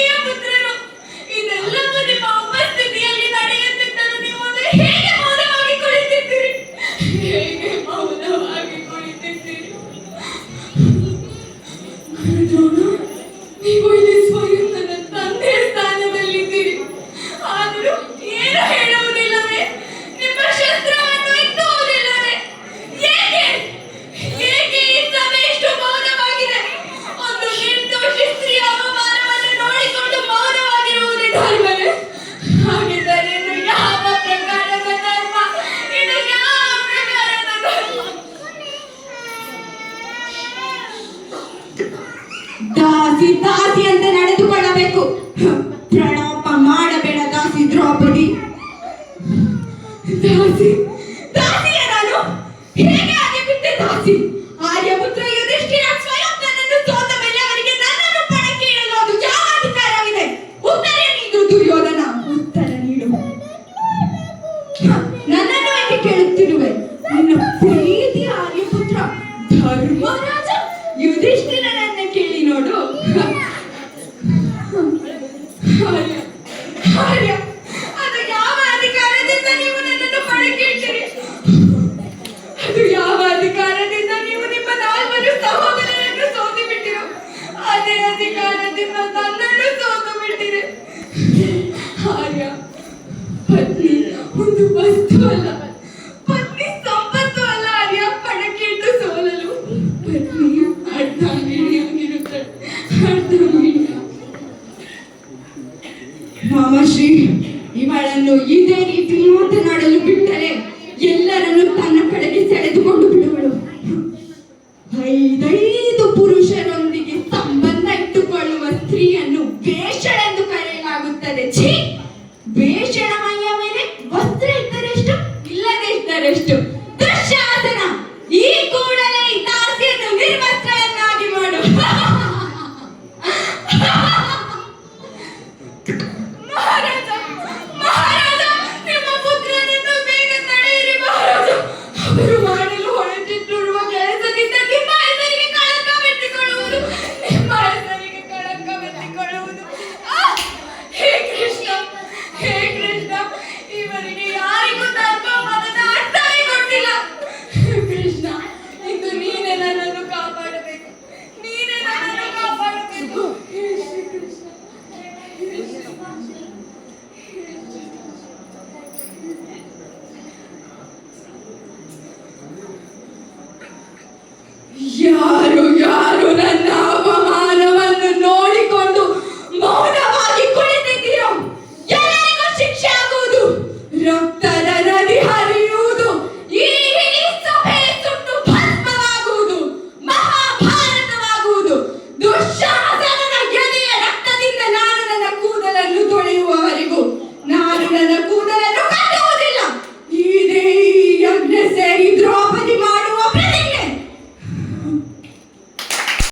ಈ ಪುತ್ರರು ಇದೆಲ್ಲವೂ ನಿಮ್ಮ ಉಪಸ್ಥಿತಿಯಲ್ಲಿ ನಡೆಯುತ್ತಿದ್ದರೂ ನೀವು ಹೇಗೆ ಮೌನವಾಗಿ ಕುಳಿತಿದ್ದೀರಿ? ಹೇಗೆ ಮೌನವಾಗಿ ಕುಳಿತಿದ್ದೀರಿ? ನೀವು ಇಲ್ಲಿ ಸ್ವಯಂ ನನ್ನ ತಂದೆಯ ಸ್ಥಾನದಲ್ಲಿದ್ದೀರಿ, ಆದರೂ ಏನು ಹೇಳುವುದಿಲ್ಲವೇ? ನಿಮ್ಮ ಶಸ್ತ್ರವನ್ನು ಎತ್ತುವುದಿಲ್ಲವೇ? ಏಕೆ ಏಕೆ ಈ ಸಭೆ ಇಷ್ಟು ಮೌನವಾಗಿದೆ? ಒಂದು ನಿರ್ದೋಷಿ ಸ್ತ್ರೀಯ ಅವಮಾನವನ್ನು ನೋಡಿಕೊಂಡು ಮೌನವಾಗಿರುವುದೇ ಧರ್ಮವೇ? ಹಾಗಿದ್ದರೆ ಇದು ಯಾವ ಪ್ರಕಾರದ ಧರ್ಮ? ಇದು ಯಾವ ಪ್ರಕಾರದ ಧರ್ಮ? ದಾಸಿ ದಾಸಿ ಅಂತ ನಡೆದುಕೊಳ್ಳಬೇಕು. ಪ್ರಣಾಪ ಮಾಡಬೇಡ ದಾಸಿ ದ್ರೌಪದಿ. ದಾಸಿ ದಾಸಿಯ ನಾನು ಹೇಗೆ ಆಗಿ ಬಿಟ್ಟೆ ದಾಸಿ? ಆರ್ಯಪುತ್ರ ಯುಧಿಷ್ಠಿರ ಸ್ವಯಂ ನನ್ನನ್ನು ಸೋತ ಮೇಲೆ ಅವರಿಗೆ ನನ್ನನ್ನು ಪಣಕ್ಕೆ ಇಡಲು ಅದು ಯಾವ ಅಧಿಕಾರವಿದೆ? ಉತ್ತರ ನೀಡು ದುರ್ಯೋಧನ, ಉತ್ತರ ನೀಡು. ನನ್ನನ್ನು ಏಕೆ ಕೇಳುತ್ತಿರುವೆ? ನಿನ್ನ ಪ್ರೀತಿಯ ಆರ್ಯಪುತ್ರ ಧರ್ಮರಾಜ ಯುಧಿಷ್ಠಿರನನ್ನ ಕೇಳಿ ನೋಡು. ಆರ್ಯ, ಅದು ಯಾವ ಅಧಿಕಾರದಿಂದ ನೀವು ನನ್ನನ್ನು ಪಣಕ್ಕೆ ಇಟ್ಟಿರಿ? ಅದು ಯಾವ ಅಧಿಕಾರದಿಂದ ನೀವು ನಿಮ್ಮ ನಾಲ್ವರು ಸಹೋದರರನ್ನು ಸೋತು ಬಿಟ್ಟಿರೋ? ಅದೇ ಅಧಿಕಾರದಿಂದ ನನ್ನನ್ನು ಸೋತು ಬಿಟ್ಟಿರಿ. ಆರ್ಯ, ಪತ್ನಿ ಒಂದು ವಸ್ತು ಅಲ್ಲ, ಪತ್ನಿ ಸಂಪತ್ತು ಅಲ್ಲ. ಆರ್ಯ, ಪಣಕ್ಕೆ ಇಟ್ಟು ಸೋಲಲು ಪತ್ನಿಯು ಅರ್ಧಂಗಿಣಿಯಾಗಿರುತ್ತಾಳೆ, ಅರ್ಧಂಗಿಣಿಯ. ಮಾಮಶ್ರೀ, ಇವಳನ್ನು ಇದೇ ರೀತಿ ಮಾತನಾಡಲು ಬಿಟ್ಟರೆ ಎಲ್ಲರನ್ನು ತನ್ನ ಕಡೆಗೆ ಸೆಳೆದುಕೊಂಡು ಬಿಡುವಳು.